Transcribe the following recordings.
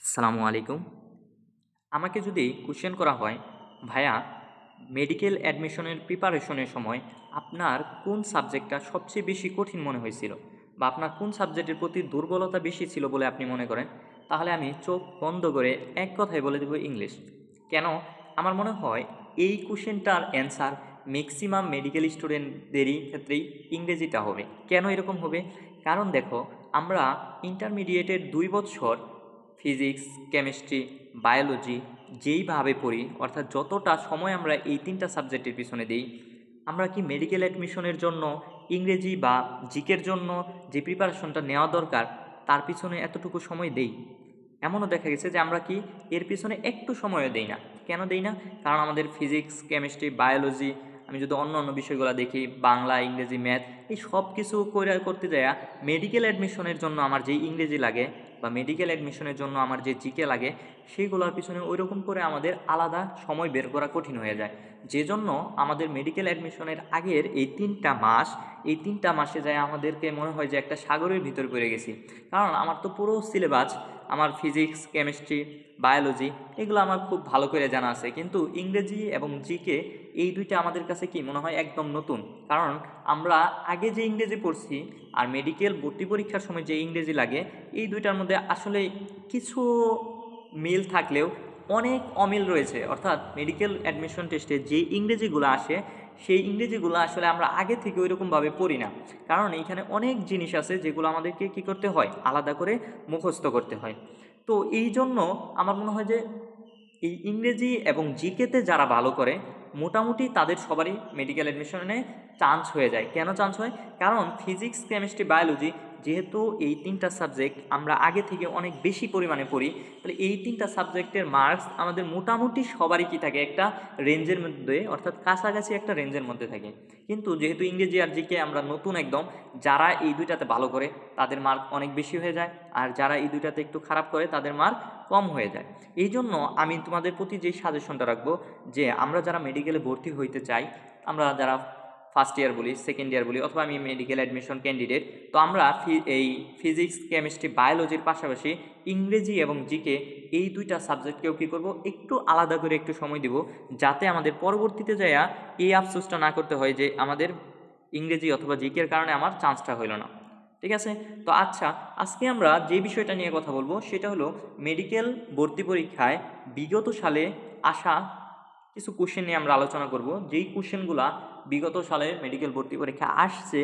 আসসালামু আলাইকুম। আমাকে যদি কোয়েশ্চেন করা হয়, ভাইয়া মেডিকেল অ্যাডমিশনের প্রিপারেশনের সময় আপনার কোন সাবজেক্টটা সবচেয়ে বেশি কঠিন মনে হয়েছিল? বা আপনার কোন সাবজেক্টের প্রতি দুর্বলতা বেশি ছিল বলে আপনি মনে করেন? তাহলে আমি চোখ বন্ধ করে এক কথায় বলে দেব ইংলিশ। কেন? আমার মনে হয় এই কোয়েশ্চেনটার অ্যান্সার ম্যাক্সিমাম মেডিকেল স্টুডেন্টদেরই ক্ষেত্রেই ইংরেজিটা হবে। কেন এরকম হবে? কারণ দেখো, আমরা ইন্টারমিডিয়েটের ২ বৎসর ফিজিক্স, কেমিস্ট্রি, বায়োলজি যেইভাবে পড়ি, অর্থাৎ যতটা সময় আমরা এই ৩টা সাবজেক্টের পিছনে দিই, আমরা কি মেডিকেল অ্যাডমিশনের জন্য ইংরেজি বা জিকের জন্য যে প্রিপারেশনটা নেওয়া দরকার তার পিছনে এতটুকু সময় দেই? এমনও দেখা গেছে যে আমরা কি এর পিছনে একটু সময়ও দেই না। কেন দেই না? কারণ আমাদের ফিজিক্স, কেমিস্ট্রি, বায়োলজি, আমি যদি অন্য অন্য বিষয়গুলো দেখি, বাংলা, ইংরেজি, ম্যাথ, এই সব কিছু করতে যাইয়া মেডিকেল অ্যাডমিশনের জন্য আমার যেই ইংরেজি লাগে বা মেডিকেল অ্যাডমিশনের জন্য আমার যে জিকে লাগে, সেইগুলোর পিছনে ওইরকম করে আমাদের আলাদা সময় বের করা কঠিন হয়ে যায়। যে জন্য আমাদের মেডিকেল অ্যাডমিশনের আগের এই ৩টা মাসে যায় আমাদেরকে মনে হয় যে একটা সাগরের ভিতর পড়ে গেছি। কারণ আমার তো পুরো সিলেবাস, আমার ফিজিক্স, কেমিস্ট্রি, বায়োলজি এগুলো আমার খুব ভালো করে জানা আছে, কিন্তু ইংরেজি এবং জিকে এই দুইটা আমাদের কাছে কি মনে হয় একদম নতুন। কারণ আমরা আগে যে ইংরেজি পড়ছি আর মেডিকেল ভর্তি পরীক্ষার সময় যে ইংরেজি লাগে, এই দুইটার মধ্যে আসলে কিছু মিল থাকলেও অনেক অমিল রয়েছে। অর্থাৎ মেডিকেল অ্যাডমিশন টেস্টে যে ইংরেজিগুলো আসে, সেই ইংরেজিগুলো আসলে আমরা আগে থেকে ওইরকমভাবে পড়ি না। কারণ এইখানে অনেক জিনিস আছে যেগুলো আমাদেরকে কী করতে হয়, আলাদা করে মুখস্থ করতে হয়। তো এই জন্য আমার মনে হয় যে এই ইংরেজি এবং জিকেতে যারা ভালো করে, মোটামুটি তাদের সবারই মেডিকেল অ্যাডমিশনে চান্স হয়ে যায়। কেন চান্স হয়? কারণ ফিজিক্স, কেমিস্ট্রি, বায়োলজি যেহেতু এই ৩টা সাবজেক্ট আমরা আগে থেকে অনেক বেশি পরিমাণে পড়ি, তাহলে এই ৩টা সাবজেক্টের মার্কস আমাদের মোটামুটি সবারই কি থাকে, একটা রেঞ্জের মধ্যে, অর্থাৎ কাছাকাছি একটা রেঞ্জের মধ্যে থাকে। কিন্তু যেহেতু ইংরেজি আর জিকে আমরা নতুন একদম, যারা এই দুইটাতে ভালো করে তাদের মার্ক অনেক বেশি হয়ে যায়, আর যারা এই দুইটাতে একটু খারাপ করে তাদের মার্ক কম হয়ে যায়। এই জন্য আমি তোমাদের প্রতি যে সাজেশনটা রাখবো, যে আমরা যারা মেডিকেলে ভর্তি হইতে চাই, আমরা যারা ফার্স্ট ইয়ার বলি, সেকেন্ড ইয়ার বলি, অথবা আমি মেডিকেল অ্যাডমিশন ক্যান্ডিডেট, তো আমরা এই ফিজিক্স, কেমিস্ট্রি, বায়োলজির পাশাপাশি ইংরেজি এবং জিকে এই দুইটা সাবজেক্টকেও কী করব, একটু আলাদা করে একটু সময় দিব, যাতে আমাদের পরবর্তীতে যাইয়া এই আফসোসটা না করতে হয় যে আমাদের ইংরেজি অথবা জিকের কারণে আমার চান্সটা হইল না। ঠিক আছে? তো আচ্ছা, আজকে আমরা যে বিষয়টা নিয়ে কথা বলবো সেটা হলো মেডিকেল ভর্তি পরীক্ষায় বিগত সালে আসা কিছু কোশ্চেন নিয়ে আমরা আলোচনা করব। যেই কোশ্চেনগুলা বিগত সালে মেডিকেল ভর্তি পরীক্ষা আসছে,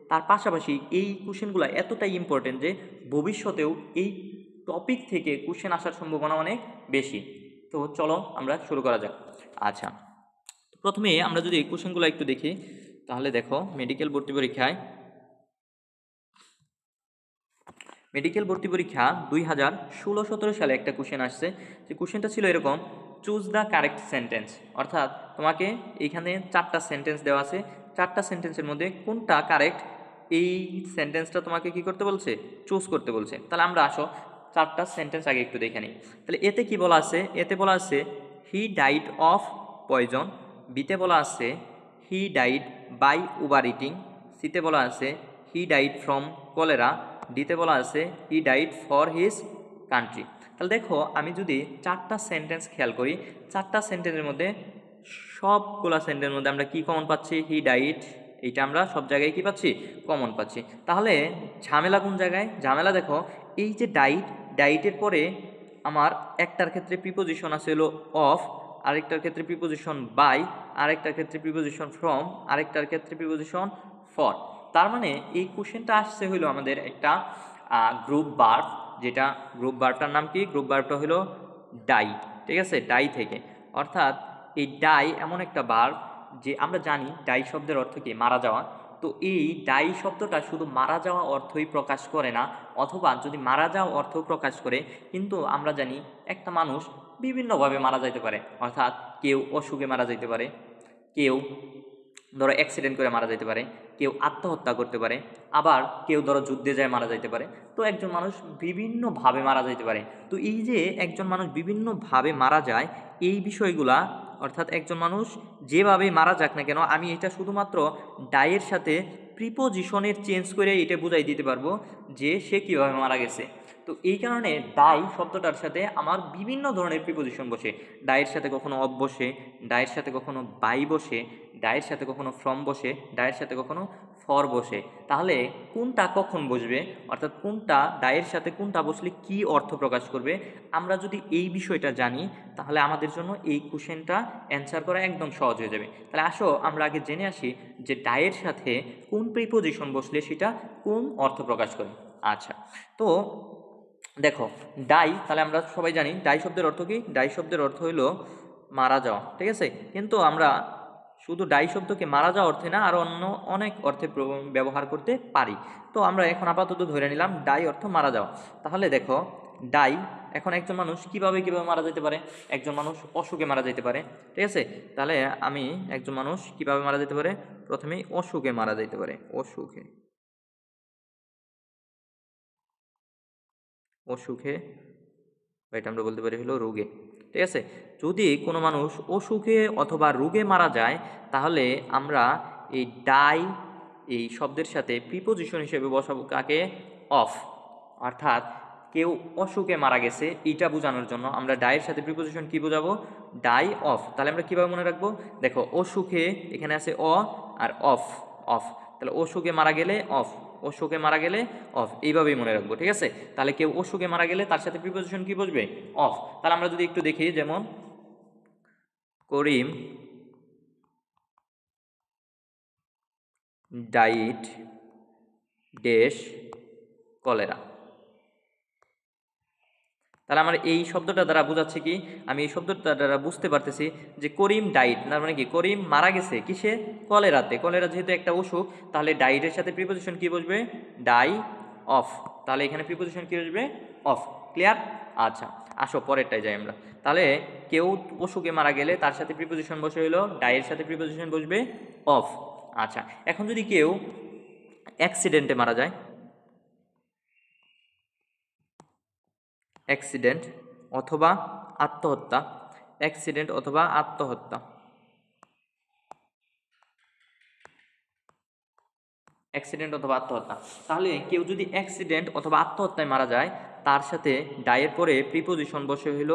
তার পাশাপাশি এই কোশ্চেনগুলো এতটাই ইম্পর্টেন্ট যে ভবিষ্যতেও এই টপিক থেকে কোশ্চেন আসার সম্ভাবনা অনেক বেশি। তো চলো আমরা শুরু করা যাক। আচ্ছা, প্রথমে আমরা যদি এই কোশ্চেনগুলো একটু দেখি, তাহলে দেখো মেডিকেল ভর্তি পরীক্ষা 2016-17 সালে একটা কোশ্চেন আসছে। যে কোশ্চেনটা ছিল এরকম: চুজ দ্য কারেক্ট সেন্টেন্স। অর্থাৎ তোমাকে এইখানে 4টা সেন্টেন্স দেওয়া আছে, 4টা সেন্টেন্সের মধ্যে কোনটা কারেক্ট, এই সেন্টেন্সটা তোমাকে কি করতে বলছে, চুজ করতে বলছে। তাহলে আমরা আসো 4টা সেন্টেন্স আগে একটু দেখে নিই। তাহলে এতে কি বলা আছে? এতে বলা আছে হি ডাইড অফ পয়জন। বিতে বলা আছে he died by over eating. সিতে বলা আছে হি ডাইড ফ্রম কলেরা। ডিতে বলা আছে he died for his country. তাহলে দেখো, আমি যদি 4টা সেন্টেন্স খেয়াল করি, 4টা সেন্টেন্সের মধ্যে সবগুলা সেন্টেন্সের মধ্যে আমরা কি কমন পাচ্ছি? হি ডাইড, এইটা আমরা সব জায়গায় কি পাচ্ছি? কমন পাচ্ছি। তাহলে ঝামেলা কোন জায়গায়? ঝামেলা দেখো, এই যে ডাইটের পরে আমার একটার ক্ষেত্রে প্রিপোজিশন আছে হলো অফ, আরেকটার ক্ষেত্রে প্রিপোজিশন বাই, আরেকটার ক্ষেত্রে প্রিপোজিশন ফ্রম, আরেকটার ক্ষেত্রে প্রিপোজিশন ফর। তার মানে এই কোশ্চেনটা আসছে হইলো আমাদের একটা গ্রুপ ভার্ব, যেটা গ্রুপ ভার্বটার নাম কি? গ্রুপ ভার্বটা হলো ডাই। ঠিক আছে? ডাই থেকে। অর্থাৎ এই ডাই এমন একটা ভার্ব যে আমরা জানি ডাই শব্দের অর্থ কি? মারা যাওয়া। তো এই ডাই শব্দটা শুধু মারা যাওয়া অর্থই প্রকাশ করে না, অথবা যদি মারা যাওয়া অর্থ প্রকাশ করে, কিন্তু আমরা জানি একটা মানুষ বিভিন্নভাবে মারা যাইতে পারে। অর্থাৎ কেউ অসুখে মারা যাইতে পারে, কেউ ধরো অ্যাক্সিডেন্ট করে মারা যাইতে পারে, কেউ আত্মহত্যা করতে পারে, আবার কেউ ধরো যুদ্ধে যায় মারা যাইতে পারে। তো একজন মানুষ বিভিন্নভাবে মারা যাইতে পারে। তো এই যে একজন মানুষ বিভিন্নভাবে মারা যায়, এই বিষয়গুলা, অর্থাৎ একজন মানুষ যেভাবে মারা যাক না কেন, আমি এটা শুধুমাত্র ডায়ের সাথে প্রিপোজিশনের চেঞ্জ করে এটা বুঝাই দিতে পারবো যে সে কীভাবে মারা গেছে। তো এই কারণে ডাই শব্দটার সাথে আমার বিভিন্ন ধরনের প্রিপোজিশন বসে। ডায়ের সাথে কখনো অফ বসে, ডায়ের সাথে কখনো বাই বসে, ডায়ের সাথে কখনো ফ্রম বসে, ডায়ের সাথে কখনো ফর বসে। তাহলে কোনটা কখন বসবে, অর্থাৎ কোনটা ডায়ের সাথে কোনটা বসলে কি অর্থ প্রকাশ করবে, আমরা যদি এই বিষয়টা জানি তাহলে আমাদের জন্য এই কোশ্চেনটা অ্যান্সার করা একদম সহজ হয়ে যাবে। তাহলে আসো আমরা আগে জেনে আসি যে ডায়ের সাথে কোন প্রিপোজিশন বসলে সেটা কোন অর্থ প্রকাশ করে। আচ্ছা, তো দেখো ডাই, তাহলে আমরা সবাই জানি ডাই শব্দের অর্থ কি। ডাই শব্দের অর্থ হইল মারা যাওয়া, ঠিক আছে। কিন্তু আমরা শুধু ডাই শব্দকে মারা যাওয়া অর্থে না, আর অন্য অনেক অর্থে ব্যবহার করতে পারি। তো আমরা এখন আপাতত ধরে নিলাম ডাই অর্থ মারা যাওয়া। তাহলে দেখো ডাই, এখন একজন মানুষ কিভাবে মারা যেতে পারে। একজন মানুষ অসুখে মারা যেতে পারে, ঠিক আছে। তাহলে আমি একজন মানুষ কিভাবে মারা যেতে পারে, প্রথমেই অসুখে মারা যেতে পারে। অসুখে, অসুখে, এটা আমরা বলতে পারি হলো রোগে, ঠিক আছে। যদি কোনো মানুষ অসুখে অথবা রোগে মারা যায় তাহলে আমরা এই ডাই এই শব্দের সাথে প্রিপোজিশন হিসেবে বসাবো কাকে, অফ। অর্থাৎ কেউ অসুখে মারা গেছে এইটা বোঝানোর জন্য আমরা ডাইয়ের সাথে প্রিপোজিশন কি বোঝাবো, ডাই অফ। তাহলে আমরা কিভাবে মনে রাখবো, দেখো অসুখে এখানে আছে অ আর অফ, অফ। তাহলে অসুখে মারা গেলে অফ, অসুখে মারা গেলে অফ, এইভাবেই মনে রাখবো, ঠিক আছে। তাহলে কেউ অসুখে মারা গেলে তার সাথে প্রিপোজিশন কি বসবে, অফ। তাহলে আমরা যদি একটু দেখি, যেমন করিম ডাইট ড্যাশ কলেরা। তাহলে আমার এই শব্দটা দ্বারা বোঝাচ্ছে কি, আমি এই শব্দটা দ্বারা বুঝতে পারতেছি যে করিম ডাইট, তার মানে কি করিম মারা গেছে কিসে, কলেরাতে। কলেরা যেহেতু একটা অসুখ, তাহলে ডাইটের সাথে প্রিপোজিশন কি বসবে, ডাই অফ। তাহলে এখানে প্রিপোজিশন কি বসবে, অফ। ক্লিয়ার? আচ্ছা, আসো পরেরটাই যাই আমরা। তাহলে কেউ অসুখে মারা গেলে তার সাথে প্রিপোজিশন বসে হইলো ডাইয়ের সাথে প্রিপোজিশন বসবে অফ। আচ্ছা, এখন যদি কেউ অ্যাক্সিডেন্টে মারা যায়, অ্যাক্সিডেন্ট অথবা আত্মহত্যা, অ্যাক্সিডেন্ট অথবা আত্মহত্যা, অ্যাক্সিডেন্ট অথবা আত্মহত্যা। তাহলে কেউ যদি অ্যাক্সিডেন্ট অথবা আত্মহত্যায় মারা যায় তার সাথে ডায়ের পরে প্রিপোজিশন বসে হইল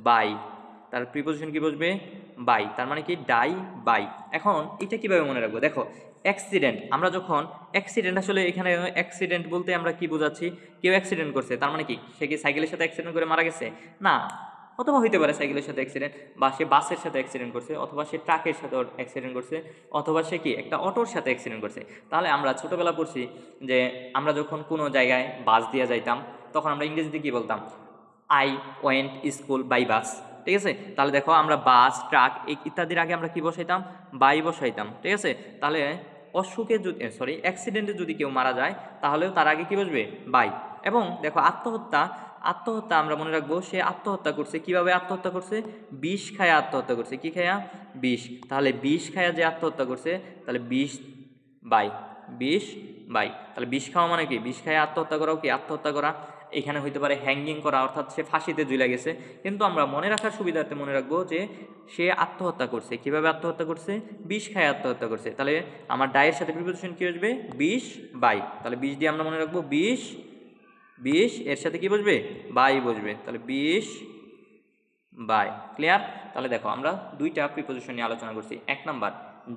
বাই। তার প্রিপোজিশন কি বসবে, বাই। তার মানে কি ডাই বাই। এখন এটা কিভাবে মনে রাখবো, দেখো অ্যাক্সিডেন্ট, আমরা যখন অ্যাক্সিডেন্ট, আসলে এখানে অ্যাক্সিডেন্ট বলতে আমরা কি বোঝাচ্ছি, কেউ অ্যাক্সিডেন্ট করছে, তার মানে কি সে কি সাইকেলের সাথে অ্যাক্সিডেন্ট করে মারা গেছে, না। অথবা হইতে পারে সাইকেলের সাথে অ্যাক্সিডেন্ট, বা সে বাসের সাথে অ্যাক্সিডেন্ট করছে, অথবা সে ট্রাকের সাথে অ্যাক্সিডেন্ট করছে, অথবা সে কি একটা অটোর সাথে অ্যাক্সিডেন্ট করছে। তাহলে আমরা ছোটোবেলা পড়ছি যে আমরা যখন কোনো জায়গায় বাস দিয়ে যাইতাম তখন আমরা ইংরেজিতে কি বলতাম, I went school by bus, ঠিক আছে। তাহলে দেখো আমরা বাস, ট্রাক ইত্যাদির আগে আমরা কি বসাইতাম, বাই বসাইতাম, ঠিক আছে। তাহলে অসুখে যদি, সরি, অ্যাক্সিডেন্টে যদি কেউ মারা যায় তাহলেও তার আগে কি বসবে, বাই। এবং দেখো আত্মহত্যা, আত্মহত্যা আমরা মনে রাখবো সে আত্মহত্যা করছে, কিভাবে আত্মহত্যা করছে, বিষ খায়া আত্মহত্যা করছে। কি খায়া, বিষ। তাহলে বিষ খায়া যে আত্মহত্যা করছে, তাহলে বিষ বাই, বিষ বাই। তাহলে বিষ খাওয়া মানে কি, বিষ খায়া আত্মহত্যা করাও কি আত্মহত্যা করা। এখানে হইতে পারে হ্যাঙ্গিং করা, অর্থাৎ সে ফাঁসিতে ঝুলে গেছে। কিন্তু আমরা মনে রাখার সুবিধার্থে মনে রাখবো যে সে আত্মহত্যা করছে, কিভাবে আত্মহত্যা করছে, বিষ খায় আত্মহত্যা করছে। তাহলে আমার ডায়ের সাথে প্রিপোজিশন কি আসবে, বিষ বাই। তাহলে বিষ দিয়ে আমরা মনে রাখবো বিষ, বিষ এর সাথে কি বসবে, বাই বসবে। তাহলে বিষ বাই। ক্লিয়ার? তাহলে দেখো আমরা দুইটা প্রিপোজিশন নিয়ে আলোচনা করছি। এক নাম্বার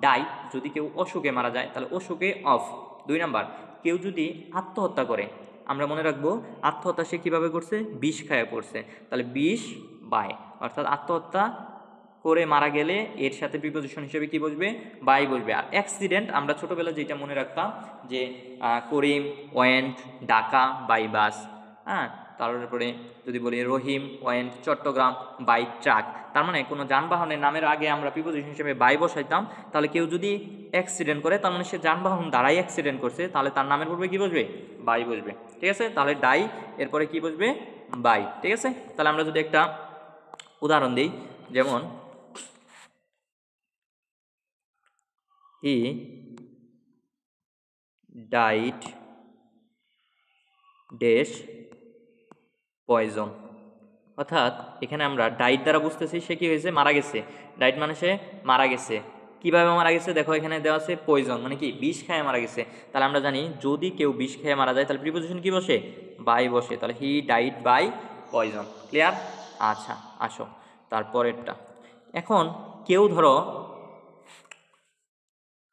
ডাই, যদি কেউ অসুখে মারা যায় তাহলে অসুখে অফ। দুই নাম্বার কেউ যদি আত্মহত্যা করে, আমরা মনে রাখবো আত্মহত্যা সে কীভাবে করছে, বিষ খায়া করছে। তাহলে বিষ বাই, অর্থাৎ আত্মহত্যা করে মারা গেলে এর সাথে প্রিপোজিশন হিসেবে কি বসবে, বাই বসবে। আর অ্যাক্সিডেন্ট আমরা ছোটোবেলা যেটা মনে রাখতাম যে করিম ওয়েন্ট ঢাকা বাই বাস, হ্যাঁ। তারপরে যদি বলি রহিম ওয়েন্ট চট্টগ্রাম বাই ট্রাক, তার মানে কোনো যানবাহনের নামের আগে আমরা প্রিপোজিশন হিসেবে বাই বসাইতাম। তাহলে কেউ যদি অ্যাক্সিডেন্ট করে তার মানে সে যানবাহন দ্বারাই অ্যাক্সিডেন্ট করছে, তাহলে তার নামের পূর্বে কী বসবে, বাই বসবে, ঠিক আছে। তাহলে ডাই এরপরে কি বসবে, বাই, ঠিক আছে। তাহলে আমরা যদি একটা উদাহরণ দিই, যেমন হি ডাইড ড্যাশ পয়জন। অর্থাৎ এখানে আমরা ডাইট দ্বারা বুঝতেছি সে কি হয়েছে, মারা গেছে। ডাইট মানে সে মারা গেছে, কিভাবে মারা গেছে দেখো এখানে দেওয়া আছে পয়জন, মানে কি বিষ খেয়ে মারা গেছে। তাহলে আমরা জানি যদি কেউ বিষ খেয়ে মারা যায় তাহলে প্রিপোজিশন কি বসে? বাই বসে। তাহলে he died by poison. Clear? আচ্ছা আসো তারপরেরটা। এখন কেউ ধরো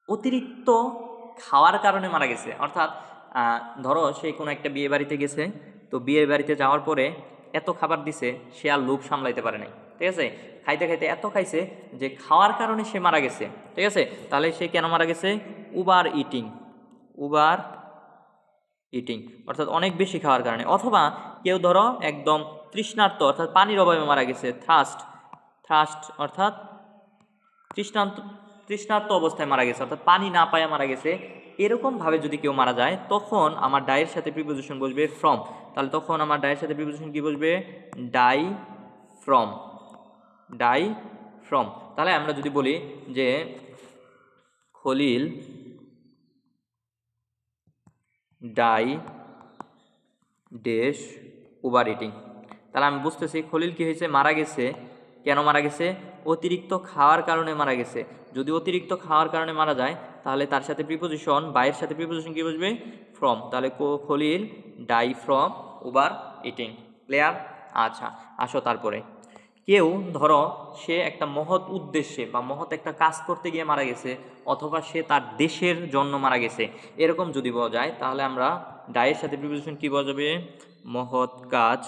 অতিরিক্ত খাওয়ার কারণে মারা গেছে, অর্থাৎ ধরো সে কোনো একটা বিয়ে বাড়িতে গেছে, তো বিয়ে বাড়িতে যাওয়ার পরে এত খাবার দিছে সে আর লোভ সামলাইতে পারে নাই, ঠিক আছে? খাইতে খাইতে এত খাইছে যে খাওয়ার কারণে সে মারা গেছে, ঠিক আছে? তাহলে সে কেন মারা গেছে? ওভার ইটিং, ওভার ইটিং অর্থাৎ অনেক বেশি খাওয়ার কারণে। অথবা কেউ ধরো একদম তৃষ্ণার্ত অর্থাৎ পানির অভাবে মারা গেছে, থ্রাস্ট, থ্রাস্ট অর্থাৎ তৃষ্ণান্ত, তৃষ্ণার্ত অবস্থায় মারা গেছে অর্থাৎ পানি না পায়ে মারা গেছে। এরকমভাবে যদি কেউ মারা যায় তখন আমার ডায়ের সাথে প্রিপোজিশন বসবে ফ্রম। তাহলে তখন আমার ডায়ের সাথে প্রিপোজিশন কি বসবে? Die from, die from. তাহলে আমরা যদি বলি যে Khalil die dash over eating, তাহলে আমি বুঝতেছি খলিল কি হয়েছে? মারা গেছে। কেন মারা গেছে? অতিরিক্ত খাওয়ার কারণে মারা গেছে। যদি অতিরিক্ত খাওয়ার কারণে মারা যায় তাহলে তার সাথে প্রিপোজিশন, বাইয়ের সাথে প্রিপোজিশন কি বসবে? ফ্রম। তাহলে Khalil die from over eating. Clear? আচ্ছা আসো তারপরে। কেউ ধরো সে একটা মহৎ উদ্দেশ্যে বা মহৎ একটা কাজ করতে গিয়ে মারা গেছে, অথবা সে তার দেশের জন্য মারা গেছে, এরকম যদি বলা যায় তাহলে আমরা ডায়ের সাথে প্রিপোজিশন কি বসাবে? মহৎ কাজ,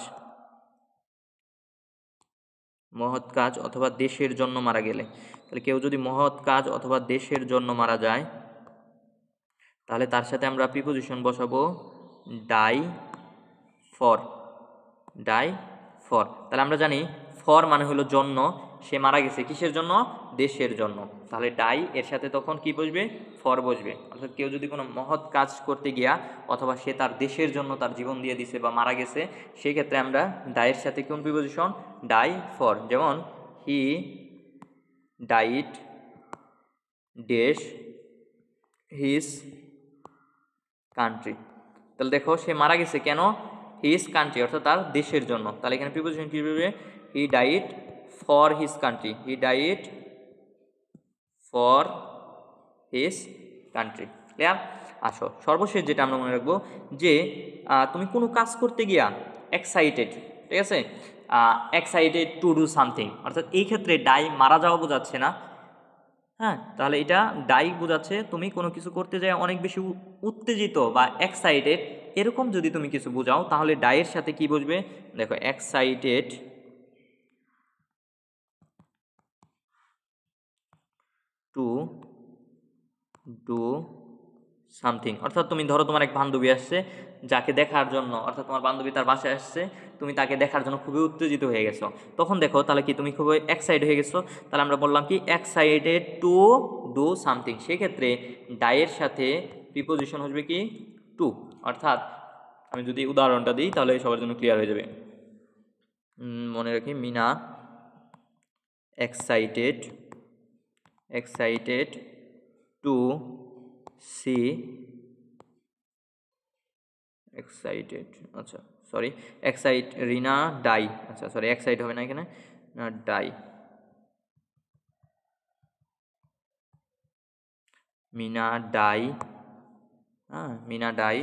মহৎ কাজ অথবা দেশের জন্য মারা গেলে। তাহলে কেউ যদি মহৎ কাজ অথবা দেশের জন্য মারা যায় তাহলে তার সাথে আমরা প্রিপোজিশন বসাবো ডাই ফর, ডাই ফর। তাহলে আমরা জানি ফর মানে হলো জন্য, সে মারা গেছে কিসের জন্য? দেশের জন্য। তাহলে ডাই এর সাথে তখন কি বসবে? ফর বসবে। অর্থাৎ কেউ যদি কোনো মহৎ কাজ করতে গিয়া অথবা সে তার দেশের জন্য তার জীবন দিয়ে দিছে বা মারা গেছে, সেই ক্ষেত্রে আমরা ডাইয়ের সাথে কোন প্রিপোজিশন? Die for. যেমন he died dash his country. তাহলে দেখো সে মারা গেছে কেন? হিজ কান্ট্রি অর্থাৎ তার দেশের জন্য। তাহলে এখানে প্রিপোজিশন কি হবে? He died for his country, he died for his country. Clear? আসো সর্বশেষ যেটা আমরা মনে রাখবো যে তুমি কোনো কাজ করতে গিয়া এক্সাইটেড, ঠিক আছে? এক্সাইটেড টু ডু সামথিং, অর্থাৎ এই ক্ষেত্রে ডাই মারা যাওয়া বোঝাচ্ছে না, হ্যাঁ? তাহলে এটা ডাই বোঝাচ্ছে তুমি কোনো কিছু করতে যায় অনেক বেশি উত্তেজিত বা এক্সাইটেড, এরকম যদি তুমি কিছু বোঝাও তাহলে ডাইয়ের সাথে কি বসবে? দেখো এক্সাইটেড টু ডু সামথিং। অর্থাৎ তুমি ধরো তোমার এক বান্ধবী আসছে যাকে দেখার জন্য, অর্থাৎ তোমার বান্ধবী তার বাসায় আসছে, তুমি তাকে দেখার জন্য খুবই উত্তেজিত হয়ে গেছো। তখন দেখো তাহলে কি তুমি খুবই এক্সাইটেড হয়ে গেছো, তাহলে আমরা বললাম কি এক্সাইটেড টু ডু সামথিং। সেক্ষেত্রে ডাইয়ের সাথে প্রিপোজিশন আসবে কি? টু। অর্থাৎ আমি যদি উদাহরণটা দিই তাহলে সবার জন্য ক্লিয়ার হয়ে যাবে। মনে রাখি Mina excited, excited to see, excited, আচ্ছা সরি রিনা ডাই, আচ্ছা সরি এক্সাইট হবে না এখানে, না ডাই, মিনা ডাই, হ্যাঁ Mina die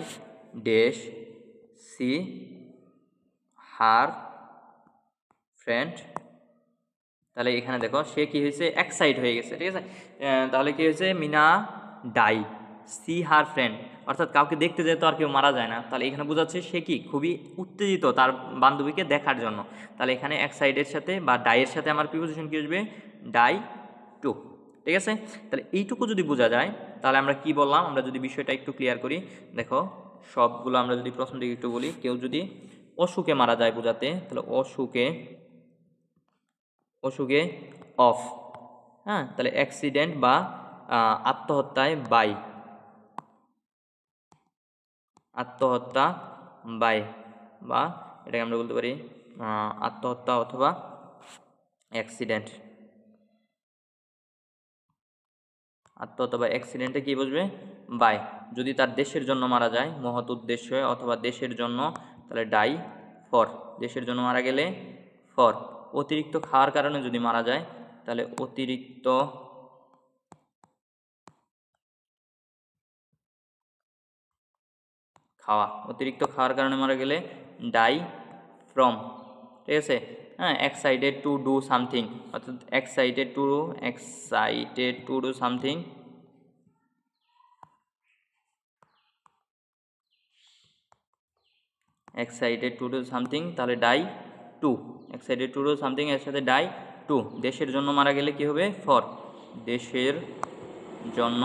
dash see her friend. তাহলে এখানে দেখো সে কি হয়েছে? এক্সাইট হয়ে গেছে, ঠিক আছে? তাহলে কি হয়েছে? Mina die C her friend, অর্থাৎ কাউকে দেখতে যেত আর কেউ মারা যায় না, তাহলে এখানে বোঝাচ্ছে সে কি খুবই উত্তেজিত তার বান্ধবীকে দেখার জন্য। তাহলে এখানে এক্সাইটের সাথে বা ডাইয়ের সাথে আমার প্রিপোজিশন কি আসবে? ডাই টু, ঠিক আছে? তাহলে এইটুকু যদি বোঝা যায় তাহলে আমরা কি বললাম, আমরা যদি বিষয়টা একটু ক্লিয়ার করি। দেখো সবগুলো আমরা যদি প্রথম দিকে একটু বলি, কেউ যদি অসুখে মারা যায় বোঝাতে, তাহলে অসুখে, অসুখে অফ, হ্যাঁ তাহলে অ্যাক্সিডেন্ট বা আত্মহত্যায় বাই, আত্মহত্যা বাই, বা এটাকে আমরা বলতে পারি আত্মহত্যা অথবা অ্যাক্সিডেন্ট। আত্মহত্যা বা অ্যাক্সিডেন্টে কী বসবে? বাই। যদি তার দেশের জন্য মারা যায় মহৎ উদ্দেশ্যে অথবা দেশের জন্য তাহলে ডাই ফর, দেশের জন্য মারা গেলে ফর। অতিরিক্ত খাওয়ার কারণে যদি মারা যায় তাহলে অতিরিক্ত খাওয়া, অতিরিক্ত খাওয়ার কারণে মারা গেলে ডাই ফ্রম, ঠিক আছে। হ্যাঁ, এক্সাইটেড টু ডু সামথিং, অর্থাৎ excited to do something, excited to do something, তাহলে die to, excited to do something এর সাথে ডাই টু। দেশের জন্য মারা গেলে কি হবে? ফর, দেশের জন্য,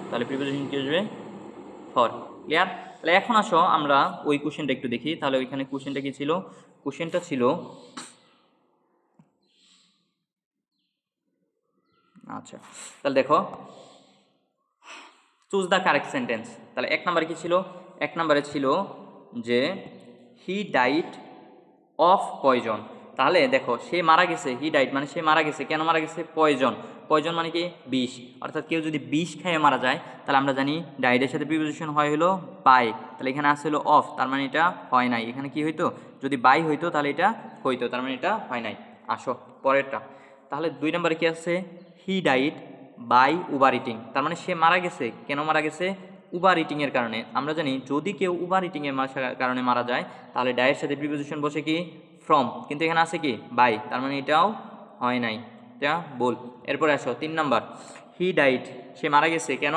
তাহলে প্রিপোজিশন কি আসবে? ফর। ক্লিয়ার? তাহলে এখন আসো আমরা ওই কোশ্চেনটা একটু দেখি। তাহলে ওইখানে কোশ্চেনটা কি ছিল? কোশ্চেনটা ছিল, আচ্ছা তাহলে দেখো, চুজ দ্য কারেক্ট সেন্টেন্স। তাহলে এক নম্বরে কি ছিল? এক নম্বরে ছিল যে হি ডাইট অফ পয়জন। তাহলে দেখো, সে মারা গেছে, হি ডাইট মানে সে মারা গেছে, কেন মারা গেছে? পয়জন। পয়জন মানে কি? বিষ। অর্থাৎ কেউ যদি বিষ খেয়ে মারা যায়, তাহলে আমরা জানি ডাইটের সাথে প্রিপোজিশন হয় হলো বাই, তাহলে এখানে আসে হলো অফ, তার মানে এটা হয় নাই। এখানে কি হইতো? যদি বাই হইতো তাহলে এটা হইতো, তার মানে এটা হয় নাই। আসো পরেরটা। তাহলে 2 নম্বরে কি আছে? হি ডাইট বাই উবার ইটিং, তার মানে সে মারা গেছে, কেন মারা গেছে? উবার ইটিংয়ের কারণে। আমরা জানি যদি কেউ উবার ইটিংয়ের কারণে মারা যায়, তাহলে ডাইয়ের সাথে প্রিপোজিশন বসে কি? ফ্রম, কিন্তু এখানে আছে কি? বাই, তার মানে এটাও হয় নাই, এটা বল। এরপরে আসো 3 নাম্বার, হি ডাইট, সে মারা গেছে কেন?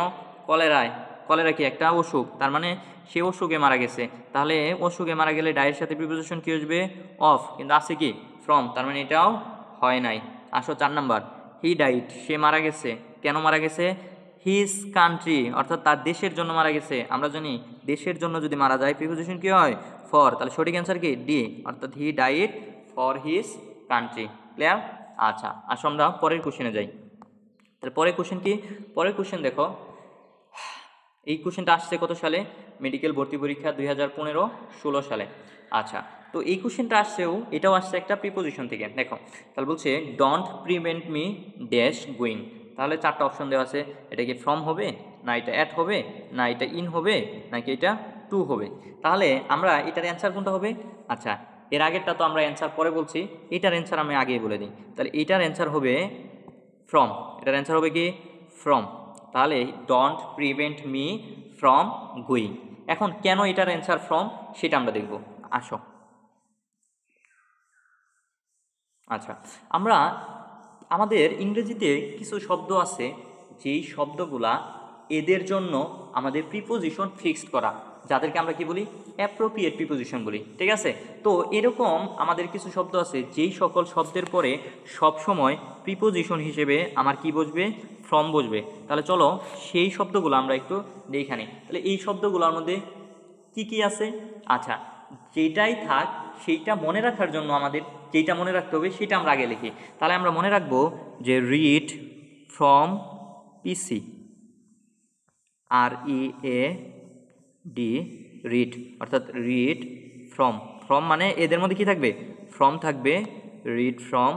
কলেরায়। কলেরা কি? একটা অসুখ, তার মানে সে অসুখে মারা গেছে। তাহলে অসুখে মারা গেলে ডাইয়ের সাথে প্রিপোজিশন কি আসবে? অফ, কিন্তু আছে কি? ফ্রম, তার মানে এটাও হয় নাই। আসো 4 নাম্বার, হি ডাইট, সে মারা গেছে, কেন মারা গেছে? হিজ কান্ট্রি, অর্থাৎ তার দেশের জন্য মারা গেছে। আমরা জানি দেশের জন্য যদি মারা যায় প্রিপোজিশন কি হয়? ফর, তাহলে সঠিক অ্যান্সার কি? ডি, অর্থাৎ হি ডাইট ফর হিজ কান্ট্রি। ক্লিয়ার? আচ্ছা, আসো আমরা পরের কোশ্চেনে যাই। তাহলে পরের কোশ্চেন কি? পরের কোশ্চেন দেখো, এই কোশ্চেনটা আসছে কত সালে? মেডিকেল ভর্তি পরীক্ষা 2015-16 সালে। আচ্ছা, তো এই কোশ্চেনটা আসছেও, এটাও আসছে একটা প্রিপোজিশন থেকে। দেখো, তাহলে বলছে don't prevent me dash going. তাহলে 4টা অপশন দেওয়া আছে। এটা কি ফ্রম হবে, না এটা অ্যাট হবে, না এটা ইন হবে, নাকি এটা টু হবে? তাহলে আমরা এটার অ্যান্সার কোনটা হবে? আচ্ছা, এর আগেরটা তো আমরা অ্যান্সার পরে বলছি, এটার অ্যান্সার আমি আগেই বলে দিই। তাহলে এটার অ্যান্সার হবে ফ্রম, এটার অ্যান্সার হবে কি? ফ্রম। তাহলে don't prevent me from going. এখন কেন এটার অ্যান্সার ফ্রম, সেটা আমরা দেখব। আসো, আচ্ছা, আমরা আমাদের ইংরেজিতে কিছু শব্দ আছে, যেই শব্দগুলা এদের জন্য আমাদের প্রিপোজিশন ফিক্সড করা, যাদেরকে আমরা কি বলি? অ্যাপ্রোপ্রিয়েট প্রিপোজিশন বলি, ঠিক আছে। তো এরকম আমাদের কিছু শব্দ আছে, যেই সকল শব্দের পরে সবসময় প্রিপোজিশন হিসেবে আমার কি বসবে? ফ্রম বসবে। তাহলে চলো সেই শব্দগুলো আমরা একটু দেখে নিই। তাহলে এই শব্দগুলোর মধ্যে কি কি আছে? আচ্ছা, যেটাই থাক সেইটা মনে রাখার জন্য আমাদের যেইটা মনে রাখতে হবে সেটা আমরা আগে লিখি। তাহলে আমরা মনে রাখবো যে read from PC, READ, read, অর্থাৎ রিড ফ্রম। ফ্রম মানে এদের মধ্যে কি থাকবে? ফ্রম থাকবে, রিড ফ্রম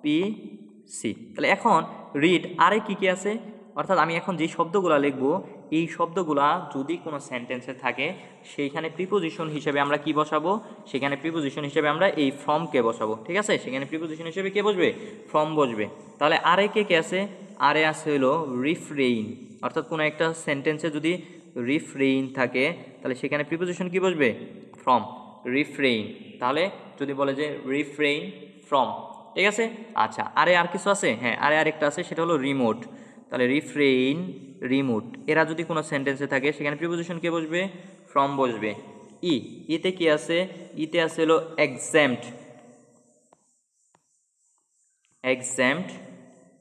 পিসি। তাহলে এখন রিড আরে কি কি আছে? অর্থাৎ আমি এখন যে শব্দগুলো লিখবো, এই শব্দগুলা যদি কোনো সেন্টেন্সে থাকে, সেইখানে প্রিপোজিশন হিসেবে আমরা কি বসাবো? সেখানে প্রিপোজিশন হিসেবে আমরা এই ফ্রমকে বসাবো, ঠিক আছে। সেখানে প্রিপোজিশন হিসেবে কে বসবে? ফ্রম বসবে। তাহলে আরে কে কে আছে? আরে আছে হলো রিফ্রেইন, অর্থাৎ কোনো একটা সেন্টেন্সে যদি রিফ্রেইন থাকে, তাহলে সেখানে প্রিপোজিশন কি বসবে? From, refrain. তাহলে যদি বলে যে রিফ্রেইন ফ্রম, ঠিক আছে। আচ্ছা, আরে আর কিছু আছে? হ্যাঁ, আরে আরেকটা আছে, সেটা হলো রিমোট। তাহলে রিফ্রেইন, রিমোট, এরা যদি কোনো সেন্টেন্সে থাকে সেখানে প্রিপোজিশন কে বসবে? ফ্রম বসবে। ইতে কি আছে? ইতে আছে হলো এক্সাম্পট, এক্সাম্পট,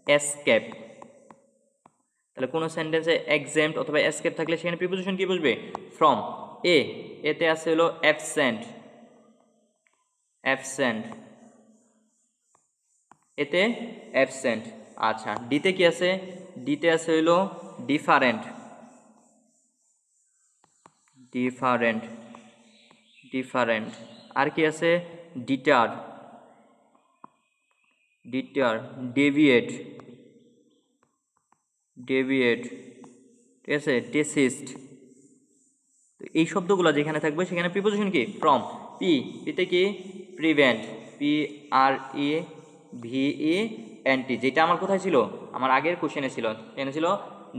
এসকেপ। তাহলে কোনো সেন্টেন্সে এক্সাম্পট অথবা এসকেপ থাকলে সেখানে প্রিপোজিশন কি বসবে? ফ্রম। এতে আছে হলো অ্যাবসেন্ট, অ্যাবসেন্ট, এতে অ্যাবসেন্ট। আচ্ছা, ডিতে কি আছে? ডিতে আছে হলো ডিফারেন্ট, ডিফারেন্ট, ডিফারেন্ট। আর কি আছে? ডিটার, ডিটার, ডেভিয়েট, ডেভিয়েট, ঠিক আছে, ডেসিস্ট। তো এই শব্দগুলো যেখানে থাকবে সেখানে প্রিপোজিশন কি? ফ্রম। পিতে কি? প্রিভেন্ট, PREVENT, যেটা আমার কোথায় ছিল? আমার আগের কোশ্চেনে ছিল, এখানে ছিল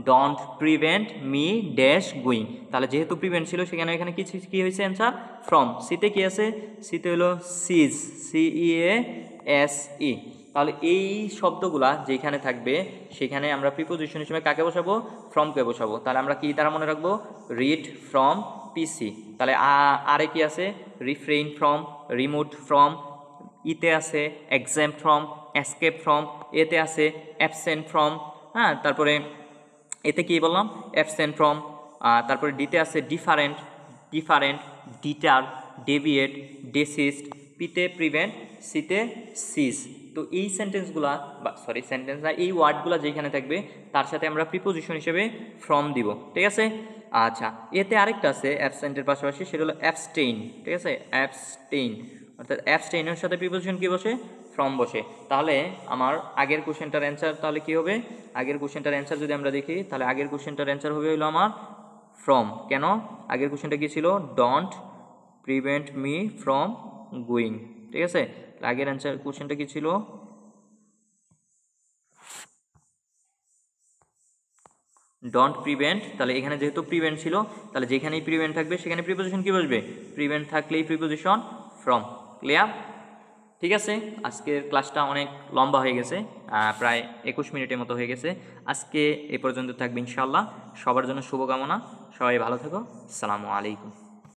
don't prevent me dash going. তাহলে যেহেতু প্রিভেন্ট ছিল সেখানে এখানে কি হয়েছে অ্যান্সার ফ্রম। সিতে কি আছে, সিতে হলো সিজ, CEASE। তাহলে এই শব্দগুলা যেখানে থাকবে সেখানে আমরা প্রিপোজিশন হিসেবে কাকে বসাবো, ফ্রমকে বসাবো। তাহলে আমরা কি দ্বারা মনে রাখবো, রিড ফ্রম পিসি। তাহলে আরে কি আছে, রিফ্রেইন ফ্রম, রিমুভ ফ্রম, ইতে আছে এক্সাম ফ্রম, এসকেপ ফ্রম, এতে আছে অ্যাবসেন্ট ফ্রম, হ্যাঁ। তারপরে এতে কি বললাম, অ্যাবসেন্ট ফ্রম। তারপরে ডিতে আছে ডিফারেন্ট, ডিটার, ডেভিয়েট, ডেসিস্ট, পিতে প্রিভেন্ট, সিতে সিজ। তো এই সেন্টেন্সগুলা সেন্টেন্স না, এই ওয়ার্ডগুলো যেখানে থাকবে তার সাথে আমরা প্রিপোজিশন হিসেবে ফ্রম দিব, ঠিক আছে। আচ্ছা, এতে আরেকটা আছে অ্যাবসেন্টের পাশাপাশি, সেটা হলো অ্যাবস্টেইন, ঠিক আছে, অ্যাবস্টেইন। অর্থাৎ অ্যাবস্টেইনের সাথে প্রিপোজিশন কি বসে, ফ্রম বসে। তাহলে আমার আগের কোশ্চেনটার অ্যান্সার তাহলে কি হবে, আগের কোশ্চেনটার অ্যান্সার যদি আমরা দেখি তাহলে আগের কোশ্চেনটার অ্যান্সার হবে হলো আমার ফ্রম। কেন, আগের কোশ্চেনটা কি ছিল, don't prevent me from going, ঠিক আছে। আগের অ্যান্সার কোশ্চেনটা কি ছিল, ডোন্ট প্রিভেন্ট। তাহলে এখানে যেহেতু প্রিভেন্ট ছিল তাহলে যেখানেই প্রিভেন্ট থাকবে সেখানে প্রিপোজিশন কি বসবে, প্রিভেন্ট থাকলেই প্রিপোজিশন ফ্রম। ক্লিয়ার, ঠিক আছে। আজকের ক্লাসটা অনেক লম্বা হয়ে গেছে, প্রায় 21 মিনিটের মতো হয়ে গেছে। আজকে এ পর্যন্ত থাকবে ইনশাআল্লাহ। সবার জন্য শুভকামনা, সবাই ভালো থেকো। আসসালামু আলাইকুম।